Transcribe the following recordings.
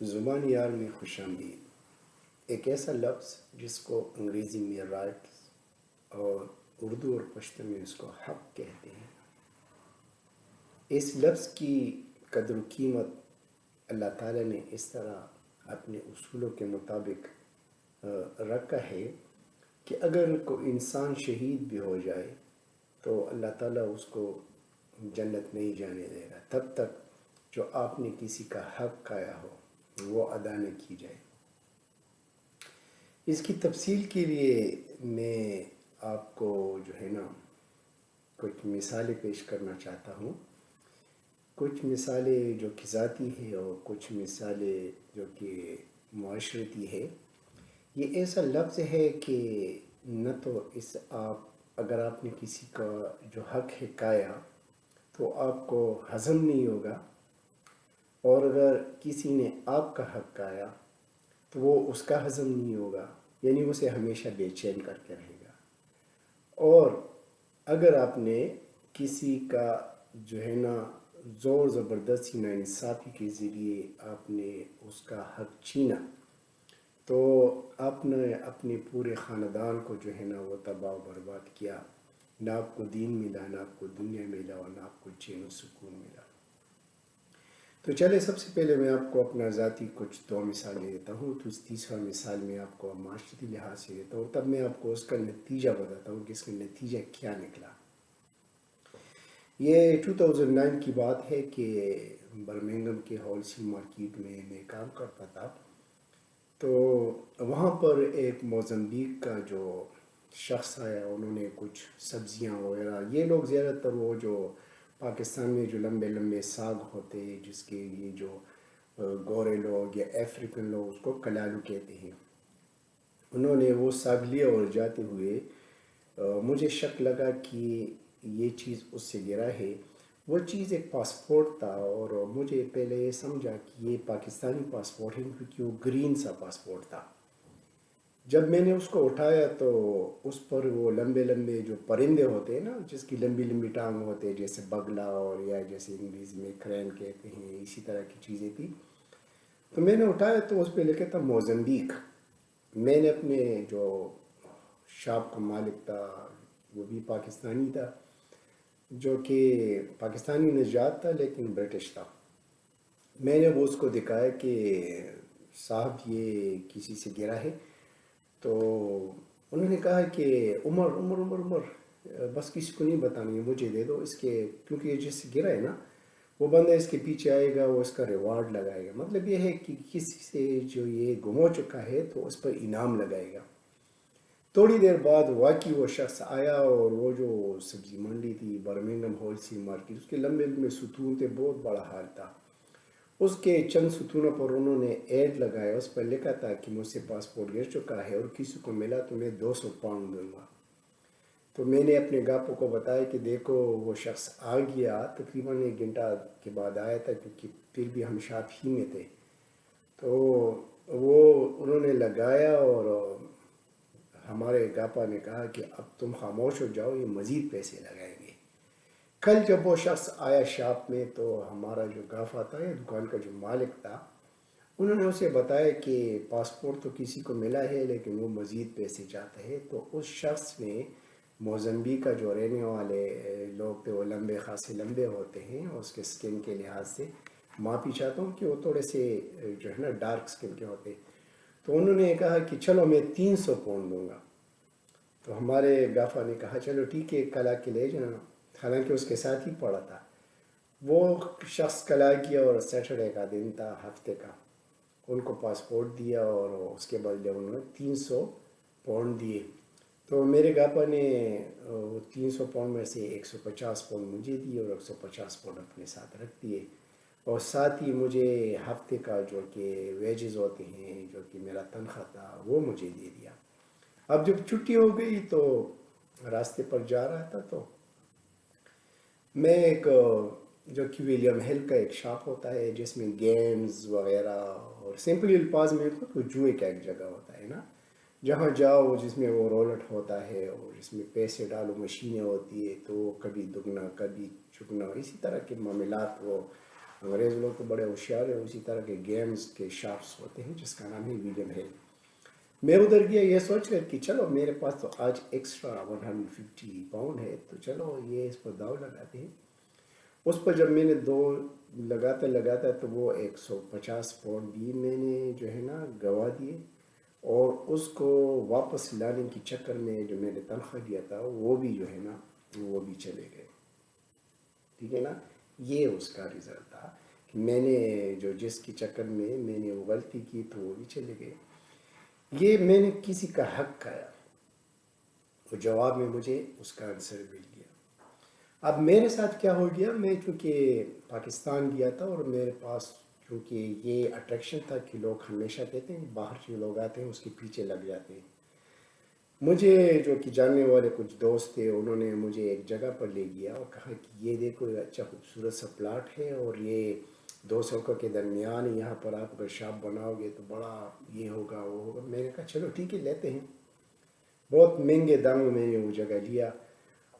زبان یار میں خوش آمدید ایک ایسا لفظ جس کو انگریزی میں رائٹس اور اردو اور پشتو میں اس کو حق کہتے ہیں۔ اس لفظ کی قدر و قیمت اللہ تعالیٰ نے اس طرح اپنے اصولوں کے مطابق رکھا ہے کہ اگر کوئی انسان شہید بھی ہو جائے تو اللہ تعالیٰ اس کو جنت نہیں جانے دے گا تب تک جو آپ نے کسی کا حق کھایا ہو وہ ادا نہ کی جائے۔ اس کی تفصیل کے لیے میں آپ کو جو ہے نا کچھ مثالیں پیش کرنا چاہتا ہوں، کچھ مثالیں جو کہ ذاتی ہے اور کچھ مثالیں جو کہ معاشرتی ہے۔ یہ ایسا لفظ ہے کہ نہ تو اگر آپ نے کسی کا جو حق ہے کھایا تو آپ کو ہضم نہیں ہوگا، اور اگر کسی نے آپ کا حق کھایا تو وہ اس کا ہضم نہیں ہوگا، یعنی اسے ہمیشہ بے چین کر کے رہے گا۔ اور اگر آپ نے کسی کا جو ہے نا زور زبردستی ناانصافی کے ذریعے آپ نے اس کا حق چھینا تو آپ نے اپنے پورے خاندان کو جو ہے نا وہ تباہ و برباد کیا، نہ آپ کو دین ملا، نہ آپ کو دنیا ملا، اور نہ آپ کو چین و سکون ملا۔ تو چلے سب سے پہلے میں آپ کو اپنا ذاتی کچھ دو مثالیں دیتا ہوں، تو اس تیسرا مثال میں آپ کو معاشرتی لحاظ سے دیتا ہوں، تب میں آپ کو اس کا نتیجہ بتاتا ہوں کہ اس کا نتیجہ کیا نکلا۔ یہ 2009 کی بات ہے کہ برمنگھم کے ہول سیل مارکیٹ میں کام کرتا تھا، تو وہاں پر ایک موزمبیق کا جو شخص آیا، انہوں نے کچھ سبزیاں وغیرہ، یہ لوگ زیادہ تر وہ جو پاکستان میں جو لمبے لمبے ساگ ہوتے جس کے یہ جو گورے لوگ یا افریقن لوگ اس کو کلالو کہتے ہیں، انہوں نے وہ ساگ لیا اور جاتے ہوئے مجھے شک لگا کہ یہ چیز اس سے گرا ہے۔ وہ چیز ایک پاسپورٹ تھا، اور مجھے پہلے یہ سمجھا کہ یہ پاکستانی پاسپورٹ ہے کیونکہ وہ گرین سا پاسپورٹ تھا۔ جب میں نے اس کو اٹھایا تو اس پر وہ لمبے لمبے جو پرندے ہوتے ہیں نا، جس کی لمبی لمبی ٹانگ ہوتے ہیں، جیسے بگلا اور یا جیسے انگریزی میں کرین کہتے ہیں، اسی طرح کی چیزیں تھی۔ تو میں نے اٹھایا تو اس پہ لکھا تھا موزمبیق۔ میں نے اپنے جو شاپ کا مالک تھا وہ بھی پاکستانی تھا، جو کہ پاکستانی نژاد تھا لیکن برٹش تھا۔ میں نے وہ اس کو دکھایا کہ صاحب یہ کسی سے گرا ہے، تو انہوں نے کہا کہ عمر عمر عمر عمر بس کسی کو نہیں بتانی ہے، مجھے دے دو اس کے، کیونکہ یہ جس سے گرا ہے نا وہ بندہ اس کے پیچھے آئے گا، وہ اس کا ریوارڈ لگائے گا۔ مطلب یہ ہے کہ کسی سے جو یہ گم ہو چکا ہے تو اس پر انعام لگائے گا۔ تھوڑی دیر بعد واقعی وہ شخص آیا، اور وہ جو سبزی منڈی تھی برمنگھم ہول سیل مارکیٹ، اس کے لمبے لمبے ستون تھے، بہت بڑا حال تھا۔ اس کے چند ستونوں پر انہوں نے ایڈ لگایا، اس پر لکھا تھا کہ مجھ سے پاسپورٹ گر چکا ہے اور کسی کو ملا تو میں 200 پاؤنڈ دوں گا۔ تو میں نے اپنے گاہکوں کو بتایا کہ دیکھو وہ شخص آ گیا، تقریباً 1 گھنٹہ کے بعد آیا تھا، کیونکہ پھر بھی ہم شاپ ہی میں تھے۔ تو وہ انہوں نے لگایا، اور ہمارے گاپا نے کہا کہ اب تم خاموش ہو جاؤ، یہ مزید پیسے لگائیں گے۔ کل جب وہ شخص آیا شاپ میں تو ہمارا جو گافا تھا یا دکان کا جو مالک تھا، انہوں نے اسے بتایا کہ پاسپورٹ تو کسی کو ملا ہے لیکن وہ مزید پیسے چاہتا ہے۔ تو اس شخص نے موزمبیق کا جو رہنے والے لوگ تھے، وہ لمبے خاصے لمبے ہوتے ہیں، اور اس کے سکن کے لحاظ سے معافی چاہتا ہوں کہ وہ تھوڑے سے جو ہے نا ڈارک سکن کے ہوتے، تو انہوں نے کہا کہ چلو میں 300 پاؤنڈ دوں گا۔ تو ہمارے گافا نے کہا چلو ٹھیک ہے، کل آ کے لے جانا، حالانکہ اس کے ساتھ ہی پڑا تھا۔ وہ شخص کل آ گیا، اور سیٹرڈے کا دن تھا ہفتے کا، ان کو پاسپورٹ دیا، اور اس کے بدلے انہوں نے 300 پاؤنڈ دیے۔ تو میرے گاپا نے 300 پاؤنڈ میں سے 150 پاؤنڈ مجھے دیے اور 150 پاؤنڈ اپنے ساتھ رکھ دیے، اور ساتھ ہی مجھے ہفتے کا جو کہ ویجز ہوتے ہیں، جو کہ میرا تنخواہ تھا، وہ مجھے دے دیا۔ اب جب چھٹی ہو گئی تو راستے پر جا رہا تھا، تو میں ایک جو کہ ولیم ہل کا ایک شاپ ہوتا ہے جس میں گیمز وغیرہ، اور سمپلی الفاظ میں تو جوئے کا ایک جگہ ہوتا ہے نا، جہاں جاؤ جس میں وہ رولٹ ہوتا ہے اور جس میں پیسے ڈالو مشینیں ہوتی ہے، تو کبھی دگنا کبھی چگنا اسی طرح کے معاملات وہ انگریز لوگ تو بڑے ہوشیار ہیں، اسی طرح کے گیمز کے شاپس ہوتے ہیں جس کا نام ہے ولیم ہل. میں ادھر گیا یہ سوچ کر کہ چلو میرے پاس تو آج ایکسٹرا 150 پاؤنڈ ہے، تو چلو یہ اس پر داؤ لگاتے ہیں. اس پر جب میں نے دو لگاتا تو وہ 150 پاؤنڈ بھی میں نے جو ہے نا گوا دیے، اور اس کو واپس لانے کی چکر میں جو میں نے تنخواہ دیا تھا وہ بھی جو ہے نا وہ بھی چلے گئے. ٹھیک ہے نا، یہ اس کا رزلٹ تھا کہ میں نے جو جس کی چکر میں نے وہ غلطی کی تو وہ بھی چلے گئے. یہ میں نے کسی کا حق کھایا، اور جواب میں مجھے اس کا آنسر مل گیا. اب میرے ساتھ کیا ہو گیا، میں چونکہ پاکستان گیا تھا اور میرے پاس چونکہ یہ اٹریکشن تھا کہ لوگ ہمیشہ کہتے ہیں باہر جو لوگ آتے ہیں اس کے پیچھے لگ جاتے ہیں. مجھے جو کہ جاننے والے کچھ دوست تھے انہوں نے مجھے ایک جگہ پر لے گیا اور کہا کہ یہ دیکھو اچھا خوبصورت سا پلاٹ ہے، اور یہ 2 سڑکوں کے درمیان یہاں پر آپ اگر شاپ بناؤ گے تو بڑا یہ ہوگا وہ ہوگا. میں نے کہا چلو ٹھیک ہے لیتے ہیں. بہت مہنگے داموں میں نے وہ جگہ لیا،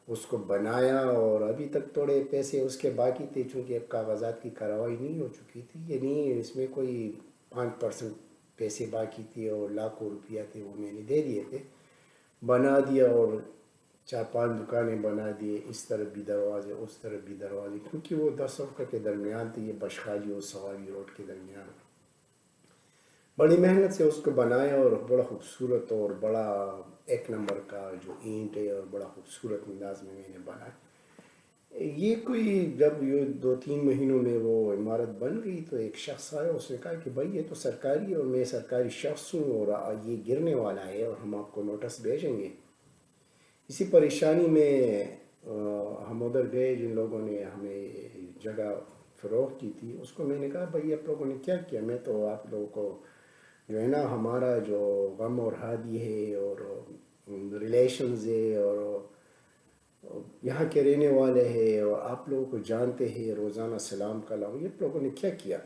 اس کو بنایا، اور ابھی تک تھوڑے پیسے اس کے باقی تھے چونکہ اب کاغذات کی کارروائی نہیں ہو چکی تھی. یعنی اس میں کوئی 5% پیسے باقی تھے اور لاکھوں روپیہ تھے، وہ میں نے دے دیے تھے. بنا دیا اور 4-5 دکانیں بنا دیے، اس طرف بھی دروازے اس طرف بھی دروازے، کیونکہ وہ 10 سڑکوں کے درمیان تھے، یہ بشخالی اور سواری روڈ کے درمیان. بڑی محنت سے اس کو بنایا اور بڑا خوبصورت اور بڑا ایک نمبر کا جو اینٹ ہے اور بڑا خوبصورت انداز میں نے بنایا. یہ کوئی جب یہ 2-3 مہینوں میں وہ عمارت بن گئی تو ایک شخص آیا، اس نے کہا کہ بھائی یہ تو سرکاری اور میں سرکاری شخص ہوں اور یہ گرنے والا ہے اور ہم آپ کو نوٹس بھیجیں گے. اسی پریشانی میں ہم ادھر گئے، جن لوگوں نے ہمیں جگہ فروخت کی تھی اس کو میں نے کہا بھائی آپ لوگوں نے کیا کیا، میں تو آپ لوگوں کو جو ہے نا ہمارا جو غم اور ہادی ہے اور ریلیشنز ہے اور یہاں کے رہنے والے ہیں اور آپ لوگوں کو جانتے ہیں، روزانہ سلام کلام، یہ لوگوں نے کیا کیا.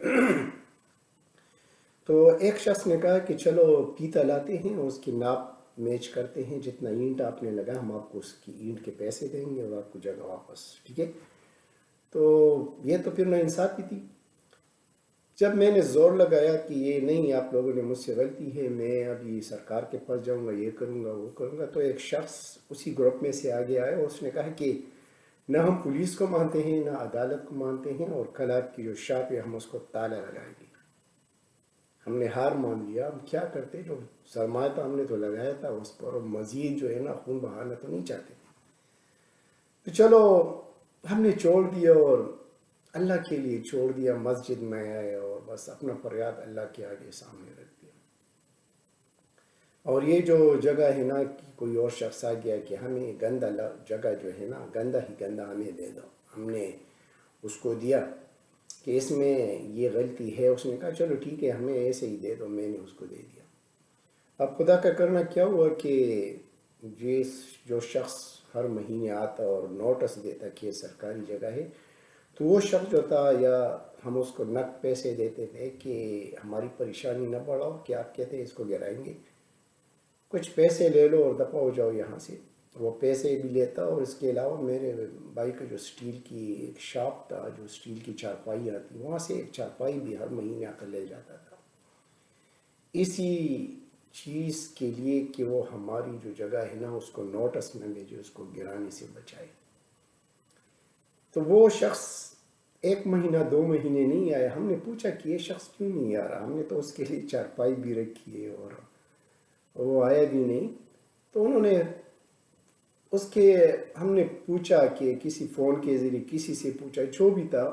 تو ایک شخص نے کہا کہ چلو پیتا لاتے ہیں اور اس کی ناپ میچ کرتے ہیں، جتنا اینٹ آپ نے لگا ہم آپ کو اس کی اینٹ کے پیسے دیں گے اور آپ کو جگہ واپس. ٹھیک ہے، تو یہ تو پھر ناانصافی تھی. جب میں نے زور لگایا کہ یہ نہیں آپ لوگوں نے مجھ سے غلطی ہے، میں ابھی سرکار کے پاس جاؤں گا، یہ کروں گا وہ کروں گا، تو ایک شخص اسی گروپ میں سے آگے آیا اور اس نے کہا کہ نہ ہم پولیس کو مانتے ہیں نہ عدالت کو مانتے ہیں، اور کل آپ کی جو شاپ ہے ہم اس کو تالا لگائیں گے. ہم نے ہار مان لیا. ہم کیا کرتے، جو سرمایہ تھا ہم نے تو لگایا تھا اس پر، اور مزید جو ہے نا خون بہانا تو نہیں چاہتے. تو چلو ہم نے چھوڑ دیا اور اللہ کے لیے چھوڑ دیا. مسجد میں آئے اور بس اپنا فریاد اللہ کے آگے سامنے رکھ دیا. اور یہ جو جگہ ہے نا کہ کوئی اور شخص آ گیا کہ ہمیں گندہ جگہ جو ہے نا گندہ ہی گندہ ہمیں دے دو، ہم نے اس کو دیا کہ اس میں یہ غلطی ہے. اس نے کہا چلو ٹھیک ہے ہمیں ایسے ہی دے دو، میں نے اس کو دے دیا. اب خدا کا کرنا کیا ہوا کہ جو شخص ہر مہینے آتا اور نوٹس دیتا کہ یہ سرکاری جگہ ہے، تو وہ شخص جو تھا یا ہم اس کو نقد پیسے دیتے تھے کہ ہماری پریشانی نہ بڑھاؤ، کہ آپ کہتے ہیں اس کو گرائیں گے، کچھ پیسے لے لو اور دفع ہو جاؤ یہاں سے. وہ پیسے بھی لیتا. اور اس کے علاوہ میرے بھائی کا جو اسٹیل کی ایک شاپ تھا، جو اسٹیل کی چارپائی آتی، وہاں سے ایک چارپائی بھی ہر مہینے آ کر لے جاتا تھا، اسی چیز کے لیے کہ وہ ہماری جو جگہ ہے نا اس کو نوٹس نہ بھیجے، اس کو گرانے سے بچائے. تو وہ شخص 1 مہینہ 2 مہینے نہیں آیا. ہم نے پوچھا کہ یہ شخص کیوں نہیں آ رہا، ہم نے تو اس کے لیے چارپائی بھی رکھی ہے اور وہ آیا بھی نہیں. تو انہوں نے ہم نے پوچھا کہ کسی فون کے ذریعے کسی سے پوچھا، جو بھی تھا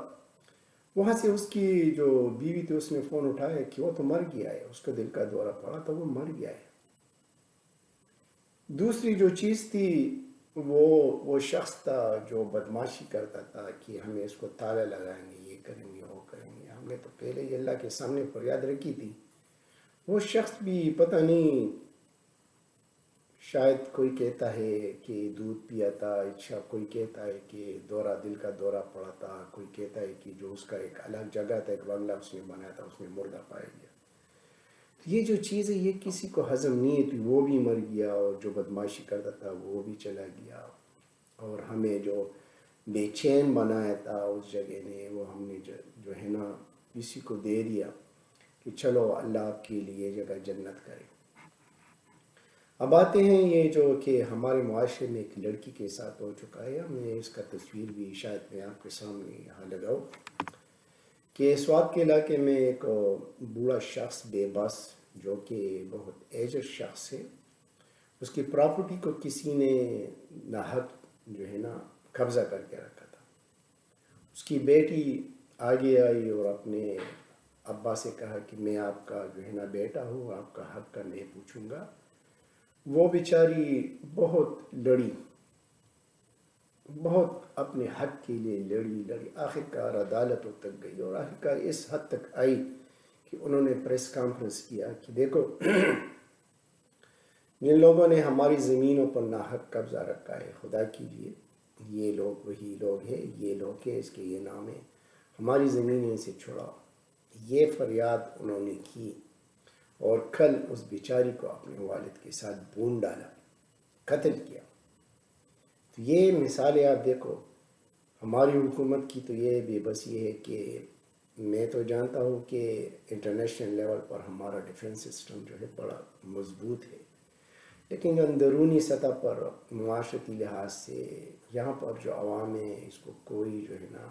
وہاں سے اس کی جو بیوی تھی اس نے فون اٹھایا کہ وہ تو مر گیا ہے، اس کو دل کا دورہ پڑا تو وہ مر گیا ہے. دوسری جو چیز تھی وہ شخص تھا جو بدماشی کرتا تھا کہ ہمیں اس کو تالا لگائیں گے، یہ کریں گے وہ کریں گے. ہم نے تو پہلے ہی اللہ کے سامنے فریاد رکھی تھی. وہ شخص بھی پتہ نہیں، شاید کوئی کہتا ہے کہ دودھ پیا تھا، اچھا کوئی کہتا ہے کہ دل کا دورہ پڑا تھا، کوئی کہتا ہے کہ جو اس کا ایک الگ جگہ تھا، ایک بنگلہ اس نے بنایا تھا، اس میں مردہ پایا گیا. یہ جو چیز ہے یہ کسی کو ہضم نہیں تھی. وہ بھی مر گیا اور جو بدماشی کرتا تھا وہ بھی چلا گیا. اور ہمیں جو بے چین بنایا تھا اس جگہ نے، وہ ہم نے جو ہے نا کسی کو دے دیا کہ چلو اللہ آپ کے لیے جگہ جنت کرے۔ اب آتے ہیں یہ جو کہ ہمارے معاشرے میں ایک لڑکی کے ساتھ ہو چکا ہے، میں اس کا تصویر بھی شاید میں آپ کے سامنے یہاں لگاؤں کہ سوات کے علاقے میں ایک بوڑھا شخص بے بس جو کہ بہت ایجڈ شخص ہے، اس کی پراپرٹی کو کسی نے ناحق جو ہے نا قبضہ کر کے رکھا تھا۔ اس کی بیٹی آگے آئی اور اپنے ابا سے کہا کہ میں آپ کا جو ہے نا بیٹا ہوں، آپ کا حق کا میں پوچھوں گا۔ وہ بیچاری بہت لڑی، بہت اپنے حق کے لیے لڑی، آخرکار عدالتوں تک گئی اور آخرکار اس حد تک آئی کہ انہوں نے پریس کانفرنس کیا کہ دیکھو جن لوگوں نے ہماری زمینوں پر ناحق قبضہ رکھا ہے، خدا کیجیے یہ لوگ وہی لوگ ہیں، یہ لوگ ہیں، اس کے یہ نام ہے، ہماری زمینیں سے چھڑاؤ۔ یہ فریاد انہوں نے کی اور کل اس بیچاری کو اپنے والد کے ساتھ بھون ڈالا، قتل کیا۔ تو یہ مثالیں آپ دیکھو ہماری حکومت کی، تو یہ بے بسی ہے کہ میں تو جانتا ہوں کہ انٹرنیشنل لیول پر ہمارا ڈیفنس سسٹم جو ہے بڑا مضبوط ہے، لیکن اندرونی سطح پر معاشرتی لحاظ سے یہاں پر جو عوام ہے اس کو کوئی جو ہے نا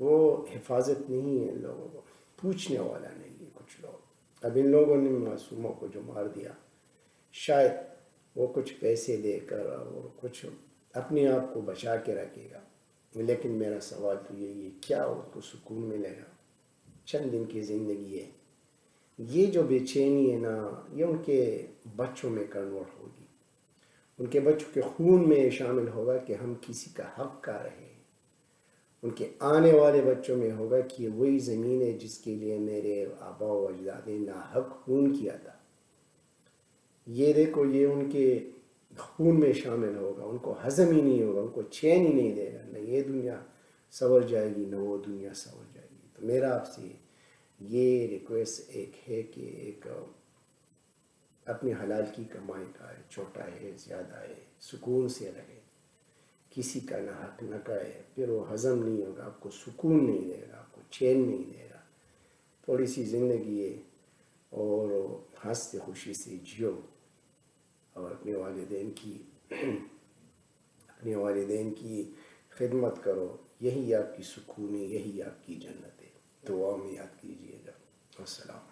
وہ حفاظت نہیں ہے، لوگوں کو پوچھنے والا نہیں ہے کچھ لوگ۔ اب ان لوگوں نے معصوموں کو جو مار دیا، شاید وہ کچھ پیسے دے کر اور کچھ اپنے آپ کو بچا کے رکھے گا، لیکن میرا سوال تو یہی ہے کیا ان کو سکون ملے گا؟ چند دن کی زندگی ہے، یہ جو بے چینی ہے نا یہ ان کے بچوں میں کنورٹ ہوگی، ان کے بچوں کے خون میں شامل ہوگا کہ ہم کسی کا حق کا رہے ہیں، ان کے آنے والے بچوں میں ہوگا کہ وہی زمین ہے جس کے لیے میرے آبا و اجداد نے ناحق خون کیا تھا۔ یہ دیکھو یہ ان کے خون میں شامل ہوگا، ان کو ہضم ہی نہیں ہوگا، ان کو چین ہی نہیں دے گا، نہ یہ دنیا سنور جائے گی نہ وہ دنیا سنور جائے گی۔ تو میرا آپ سے یہ ریکویسٹ ایک ہے کہ ایک اپنی حلال کی کمائی کا ہے، چھوٹا ہے زیادہ ہے، سکون سے رہے، کسی کا نہ حق نہ کرے، پھر وہ ہضم نہیں ہوگا، آپ کو سکون نہیں دے گا، آپ کو چین نہیں دے گا۔ تھوڑی سی زندگی ہے اور ہنستے خوشی سے جیو اور اپنے والدین کی خدمت کرو، یہی آپ کی سکون ہے، یہی آپ کی جنت ہے۔ دعا میں یاد کیجیے گا۔ السلام۔